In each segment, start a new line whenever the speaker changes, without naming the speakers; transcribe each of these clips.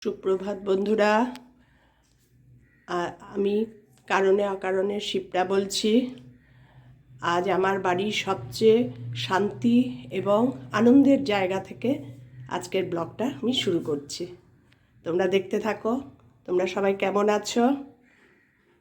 সুপ্রভাত বন্ধুরা। আমি কারণে অকারণে শিপ্রা বলছি। আজ আমার বাড়ির সবচেয়ে শান্তি এবং আনন্দের জায়গা থেকে আজকের ব্লগটা আমি শুরু করছি। তোমরা দেখতে থাকো। তোমরা সবাই কেমন আছো?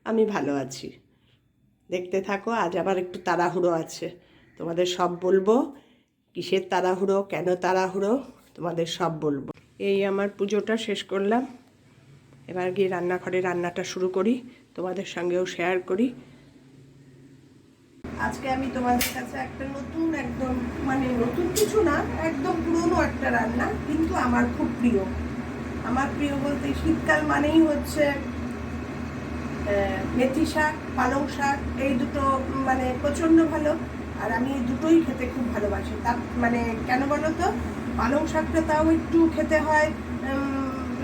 আমি ভালো আছি। দেখতে থাকো। আজ আবার একটু তাড়াহুড়ো আছে, তোমাদের সব বলবো। কিসের তাড়াহুড়ো, কেন তাড়াহুড়ো, তোমাদের সব বলবো। এই আমার পুজোটা শেষ করলাম, এবার গিয়ে রান্নাঘরে রান্নাটা শুরু করি, তোমাদের সঙ্গেও শেয়ার করি। আজকে আমি তোমাদের কাছে একটা নতুন, একদম নতুন কিছু না, একদম পুরনো একটা রান্না, কিন্তু আমার খুব প্রিয়। আমার প্রিয় বলতে শীতকাল মানেই হচ্ছে মেথি শাক, পালং শাক, এই দুটো প্রচণ্ড ভালো। আর আমি এই দুটোই খেতে খুব ভালোবাসি। তার কেন বলো তো, পালং শাকটা তাও একটু খেতে হয়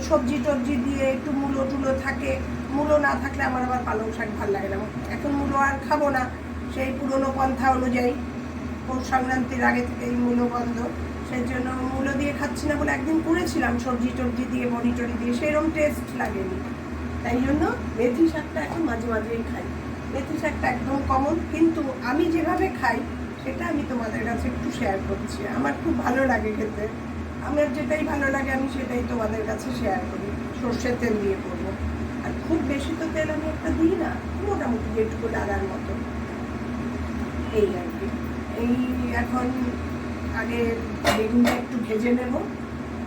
সবজি টবজি দিয়ে, একটু মূলো টুলো থাকে। মূলো না থাকলে আমার আবার পালং শাক ভালো লাগে না। এখন মূলো আর খাবো না, সেই পুরনো পন্থা অনুযায়ী। পৌষ সংক্রান্তির আগে থেকে এই মূলো বন্ধ, সেই জন্য মূলো দিয়ে খাচ্ছি না বলে একদিন করেছিলাম সবজি টবজি দিয়ে, বড়ি টড়ি দিয়ে, সেরকম টেস্ট লাগেনি। তাই জন্য মেথি শাকটা এখন মাঝে মাঝেই খাই। মেথি শাকটা একদম কমন, কিন্তু আমি যেভাবে খাই সেটা আমি তোমাদের কাছে একটু শেয়ার করছি। আমার খুব ভালো লাগে খেতে। আমার যেটাই ভালো লাগে আমি সেটাই তোমাদের কাছে শেয়ার করি। সর্ষের তেল দিয়ে করবো, আর খুব বেশি তো তেল আমি একটা দিই না, মোটামুটি যেটুকু লাগার মতো, এই আর কি। এই এখন আগে বেগুনটা একটু ভেজে নেব।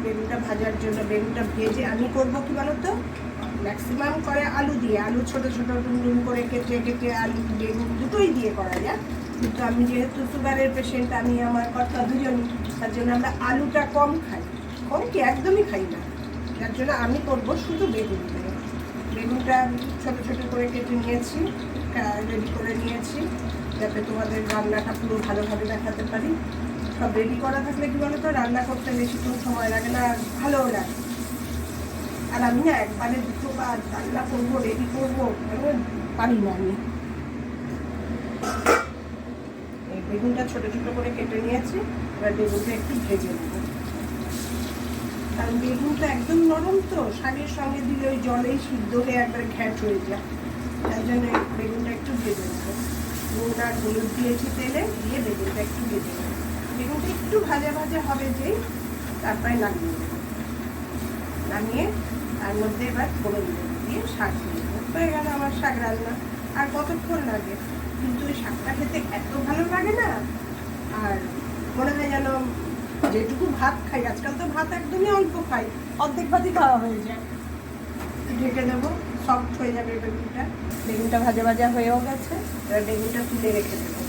বেগুনটা ভাজার জন্য বেগুনটা ভেজে আমি করবো কি বলো তো, ম্যাক্সিমাম করে আলু দিয়ে, আলু ছোটো ছোটো ডুম করে কেটে কেটে আলু বেগুন দুটোই দিয়ে করা যায়। কিন্তু আমি যেহেতু সুগারের পেশেন্ট, আমি আমার কর্তা দুজনই, তার জন্য আমরা আলুটা কম খাই। কম কি একদমই খাই না, যার জন্য আমি করবো শুধু বেগুন দিয়ে। বেগুনটা ছোটো ছোটো করে কেটে নিয়েছি, রেডি করে নিয়েছি, যাতে তোমাদের রান্নাটা পুরো ভালোভাবে দেখাতে পারি। সব রেডি করা থাকলে কি বলো তো, রান্না করতে বেশিক্ষণ সময় লাগে না, আর ভালোও লাগে। আর আমি না একবারে দুটো কাজ রান্না করবো, রেডি করবো, পারি না আমি। এই বেগুনটা ছোটো ছোটো করে কেটে নিয়েছি, এবার বেগুনটা একটু ভেজে নেব। কারণ বেগুনটা একদম নরম তো, শাকের সঙ্গে দিলে ওই জলেই সিদ্ধ হয়ে একবারে ঘ্যাট হয়ে যায়। তাই জন্য বেগুনটা একটু ভেজে নেবো। নুন আর হলুদ দিয়েছি তেলে, দিয়ে বেগুনটা একটু ভেজে নেবো। বেগুনটা একটু ভাজা ভাজা হবে যেই, তারপরে নামিয়ে নেব। নামিয়ে তার মধ্যে এবার ফোড়ন দিয়ে শাক দিয়ে হয়ে গেল আমার শাক রান্না। আর কতক্ষণ লাগে, কিন্তু ওই শাকটা খেতে এত ভালো লাগে না। আর মনে হয় যেন যেটুকু ভাত খাই, আজকাল তো ভাত একদমই অল্প খাই, অর্ধেক ভাতই খাওয়া হয়ে যায়। ঢেকে দেবো, সফট হয়ে যাবে বেগুনটা। বেগুনটা ভাজা ভাজা হয়েও গেছে, এবার বেগুনটা তুলে রেখে দেবো।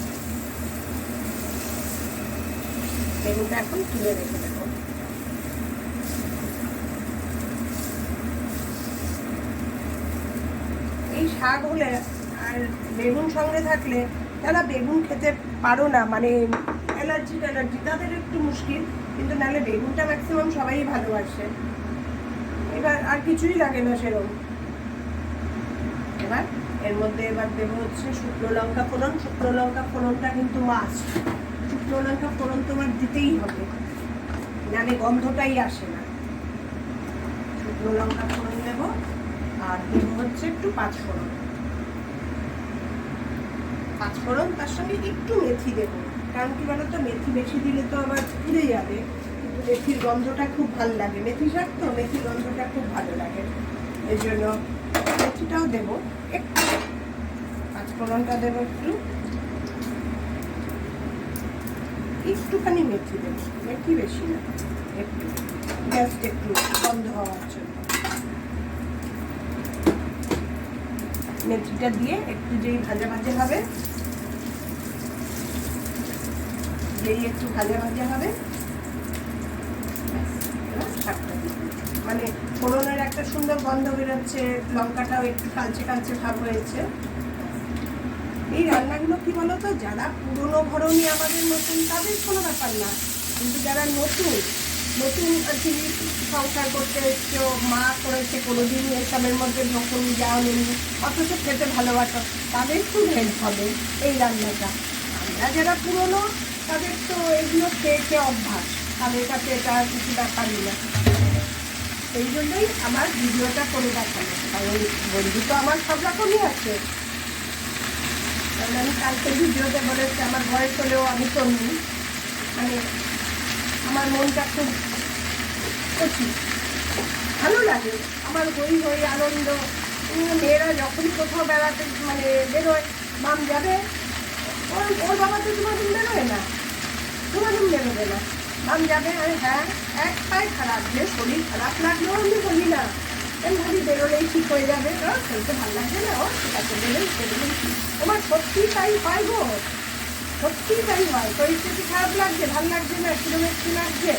বেগুনটা এখন তুলে রেখে দেবো। এই শাক হলে আর বেগুন সঙ্গে থাকলে, যারা বেগুন খেতে পারো না, অ্যালার্জি তাদের একটু মুশকিল, কিন্তু নাহলে বেগুনটা ম্যাক্সিমাম সবাই ভালোবাসে। এবার আর কিছুই লাগে না সেরকম। এবার এর মধ্যে এবার দেবো হচ্ছে শুকনো লঙ্কা ফোড়ন। শুকনো লঙ্কা ফোড়নটা কিন্তু মাস্ট। শুকনো লঙ্কা ফোড়ন তোমার দিতেই হবে, নাহলে গন্ধটাই আসে না। শুকনো লঙ্কা ফোড়ন দেবো, আর দেবো হচ্ছে একটু পাঁচফোড়ন। পাঁচফোড়ন তার সঙ্গে একটু মেথি দেবো। কারণ কি বলতো, মেথি বেশি দিলে তো আবার পুড়ে যাবে, কিন্তু মেথির গন্ধটা খুব ভালো লাগে। মেথি শাক তো, মেথির গন্ধটা খুব ভালো লাগে, এই জন্য মেথিটাও দেবো একটু। পাঁচফোড়নটা দেবো একটুখানি মেথি দেবো, মেথি বেশি না, একটু, জাস্ট একটু গন্ধ হওয়ার জন্য। মেথিটা দিয়ে একটু যেই ভাজা ভাজা হবে, একটু ভাজা ভাজা হবে, শাকটা ফোড়নের একটা সুন্দর গন্ধ বেরোচ্ছে, লঙ্কাটাও একটু কালচে কালচে ভাব হয়েছে। এই রান্নাগুলো কি বলতো, যারা পুরনো ঘরণী আমাদের নতুন, তাদের কোনো ব্যাপার না, কিন্তু যারা নতুন নতুন আর কি সংসার করতে এসছো, মা করেছে কোনোদিন এসবের মধ্যে যখন যাওনি, অথচ খেতে ভালোবাসো, তাদের খুব হেল্প হবে এই রান্নাটা। আমরা যারা পুরনো, তাদের তো এগুলো খেয়ে খেয়ে অভ্যাস, তাদের কাছে এটা কিছু ব্যাপারই না। সেই জন্যই আমার ভিডিওটা করে দেখানো, কারণ বন্ধু তো আমার সব রকমই আছে। কারণ আমি কালকে ভিডিওতে বলেছি আমার বয়স হলেও আমি তরুণ, মানে আমার মনটা খুব খুশি, ভালো লাগে আমার, হই হই আনন্দ। মেয়েরা যখনই কোথাও বেড়াতে মানে বেরোয়, মাম যাবে, ওর বাবা তো তোমাদের বেরোয় না, তোমাদের বেরোবে না, মাম যাবে, আমি হ্যাঁ, এক পায়ে খারাপ, যে শরীর খারাপ লাগলেও আমি বলি না, আমি ভাবি বেরোলেই ঠিক হয়ে যাবে, শরীরটা ভালো লাগছে না, ও ঠিক আছে বেরোই বেরোলেই ঠিক। আমার সত্যি তাই হয় গো, সত্যি তাই হয়, শরীরটা কি খারাপ লাগছে, ভালো লাগছে না, কিরকম একটু লাগছে,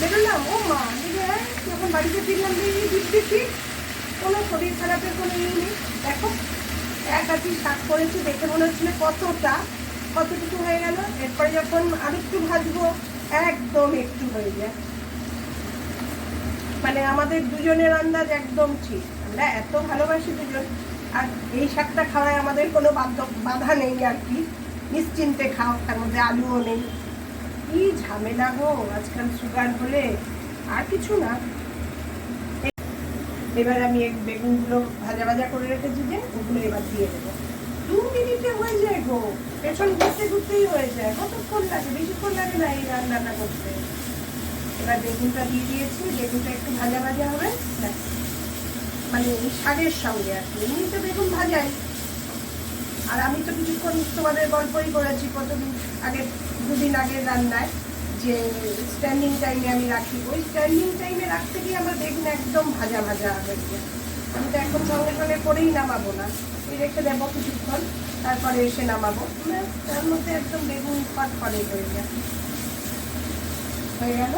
বেরোলাম, ও মা দিদি, যখন বাড়িতে ফিরলাম দিদি ঠিক, কোনো শরীর খারাপের কোনো ইয়ে নেই। দেখো এক আধি শাক করেছি, দেখে মনে হচ্ছিল কতটুকু হয়ে গেল, এরপরে যখন আর একটু ভাজবো একদম একটু হয়ে যায়। মানে আমাদের দুজনের আন্দাজ একদম ঠিক, আমরা এত ভালোবাসি দুজন। আর এই শাকটা খাওয়ায় আমাদের কোনো বাধা নেই আর কি, নিশ্চিন্তে খাও, তার মধ্যে আলুও নেই। কি ঝামেলা গো আজকাল সুগার হলে, আর কিছু না। এবার আমি বেগুনগুলো ভাজা করে রেখেছি, যে ওগুলো এবার দিয়ে দেবো। 2 মিনিটে হয়ে যায় গো, পেছন ঘুরতেই হয়ে যায়, কতক্ষণ লাগে, বেশিক্ষণ লাগে না এই রান্নাটা করতে। এবার বেগুনটা দিয়ে দিয়েছি, বেগুনটা একটু ভাজা হবে, মানে এই শাকের সঙ্গে আর কি, এমনি তো বেগুন ভাজাই। আর আমি তো কিছুক্ষণ তোমাদের গল্পই করেছি কতদিন আগে, 2 দিন আগের রান্নায়, যে স্ট্যান্ডিং টাইমে আমি রাখি, ওই স্ট্যান্ডিং টাইমে রাখতে গিয়ে আমার বেগুন একদম ভাজা হয়েছে। আমি তো এখন সঙ্গে করেই নামাবো না, ওই রেখে দেবো কিছুক্ষণ, তারপরে এসে নামাবো, তার মধ্যে একদম বেগুন পাট হয়ে গেল।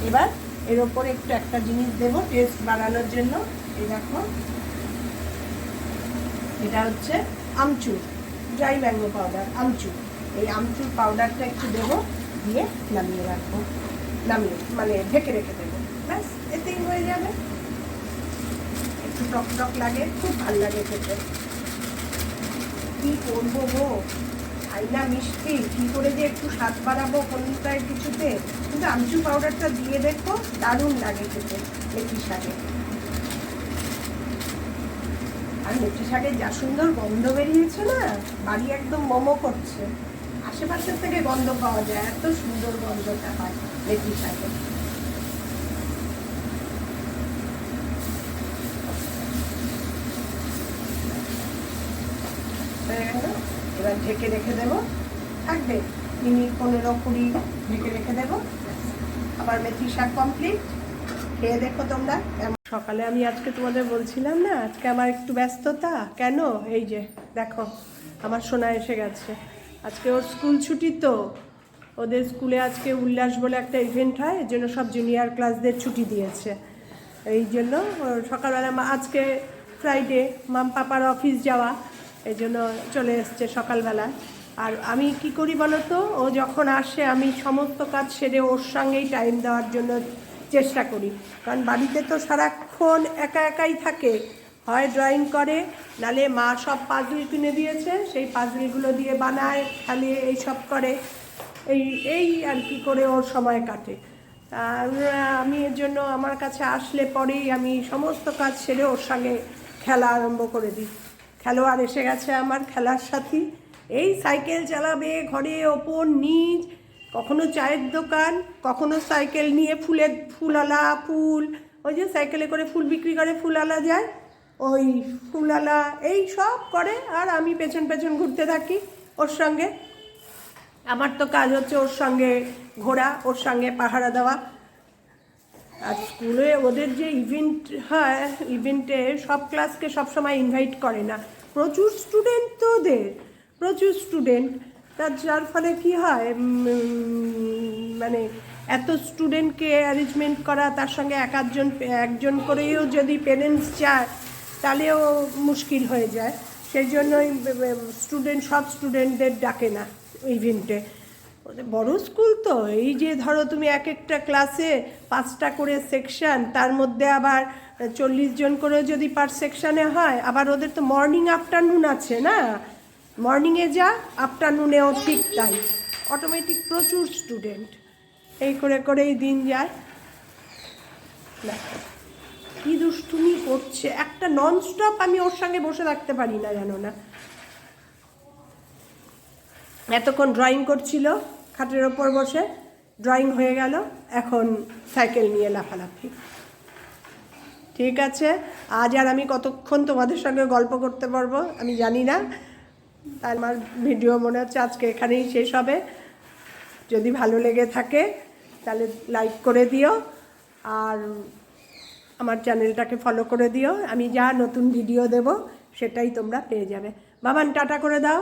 এবার এর ওপরে একটু একটা জিনিস দেবো টেস্ট বাড়ানোর জন্য, এই দেখো, এটা হচ্ছে আমচুর, ড্রাই ম্যাঙ্গো পাউডার, আমচুর। এই আমচুর পাউডারটা একটু দেবো, দিয়ে নামিয়ে রাখবো, মানে ঢেকে রেখে দেবো, ব্যাস এতেই হয়ে যাবে। একটু টক লাগে, খুব ভালো লাগে খেতে। কি করবো গো, আইনা মিষ্টি, কি করে যে একটু স্বাদ বাড়াবো কোনটায় কিছুতে, কিন্তু আমচুর পাউডারটা দিয়ে দেখো, দারুণ লাগে খেতে মেথি শাকে। আর মেথি শাকের যা সুন্দর গন্ধ বেরিয়েছে না, বাড়ি একদম মোমো করছে, আশেপাশের থেকে গন্ধ পাওয়া যায়, এত সুন্দর গন্ধটা হয় মেথি শাকে। এবার ঢেকে রেখে দেবো, থাকবে মিনিট 15-20 ঢেকে রেখে দেবো, আবার মেথি শাক কমপ্লিট। খেয়ে দেখো তোমরা। সকালে আমি আজকে তোমাদের বলছিলাম না, আজকে আমার একটু ব্যস্ততা, কেন এই যে দেখো আমার সোনা এসে গেছে। আজকে ওর স্কুল ছুটি, তো ওদের স্কুলে আজকে উল্লাস বলে একটা ইভেন্ট হয়, এর জন্য সব জুনিয়র ক্লাসদের ছুটি দিয়েছে। এই জন্য সকালবেলা, আজকে ফ্রাইডে, মাম পাপার অফিস যাওয়া, এই জন্য চলে এসছে সকালবেলা। আর আমি কি করি বলো তো, ও যখন আসে আমি সমস্ত কাজ সেরে ওর সঙ্গেই টাইম দেওয়ার জন্য চেষ্টা করি, কারণ বাড়িতে তো সারাক্ষণ একাই থাকে, হয় ড্রয়িং করে, নালে মা সব পাজল কিনে দিয়েছে, সেই পাজলগুলো দিয়ে বানায়, খেলে, এইসব করে, এই আর কি করে ওর সময় কাটে। আর আমি এর জন্য আমার কাছে আসলে পরেই আমি সমস্ত কাজ সেরে ওর সঙ্গে খেলা আরম্ভ করে দিই। খেলোয়াড় এসে গেছে আমার, খেলার সাথী, এই সাইকেল চালাবে ঘরে ওপর নিচ, কখনো চায়ের দোকান, কখনো সাইকেল নিয়ে ফুলওয়ালা ফুল, ওই যে সাইকেলে করে ফুল বিক্রি করে, ফুলওয়ালা যায়, ওই ফুলওয়ালা এই সব করে, আর আমি পেছন ঘুরতে থাকি ওর সঙ্গে। আমার তো কাজ হচ্ছে ওর সঙ্গে ঘোরা, ওর সঙ্গে পাহারা দেওয়া। আর স্কুলে ওদের যে ইভেন্ট হয়, ইভেন্টে সব ক্লাসকে সবসময় ইনভাইট করে না, প্রচুর স্টুডেন্ট তো ওদের, প্রচুর স্টুডেন্ট, যার ফলে কি হয়, মানে এত স্টুডেন্টকে অ্যারেঞ্জমেন্ট করা, তার সঙ্গে একজন করেও যদি পেরেন্টস যায় তাহলেও মুশকিল হয়ে যায়। সেই জন্যই সব স্টুডেন্টদের ডাকে না ইভেন্টে। বড় স্কুল তো, এই যে ধরো তুমি এক একটা ক্লাসে 5টা করে সেকশন, তার মধ্যে আবার 40 জন করে যদি পার সেকশানে হয়, আবার ওদের তো মর্নিং আফটারনুন আছে না, মর্নিংয়ে যা আফটারনুনেও ঠিক তাই, অটোমেটিক প্রচুর স্টুডেন্ট, এই করেই দিন যায়। দেখো কি দুষ্টুমি করছে, একটা ননস্টপ আমি ওর সঙ্গে বসে থাকতে পারি না, জানো না। এতক্ষণ ড্রয়িং করছিল খাটের ওপর বসে, ড্রয়িং হয়ে গেল, এখন সাইকেল নিয়ে লাফালাফি। ঠিক আছে, আজ আর আমি কতক্ষণ তোমাদের সঙ্গে গল্প করতে পারবো আমি জানি না। আমার ভিডিও মনে হচ্ছে আজকে এখানেই শেষ হবে। যদি ভালো লেগে থাকে তাহলে লাইক করে দিও, আর আমার চ্যানেলটাকে ফলো করে দিও। আমি যা নতুন ভিডিও দেব সেটাই তোমরা পেয়ে যাবে। বাবান টাটা করে দাও।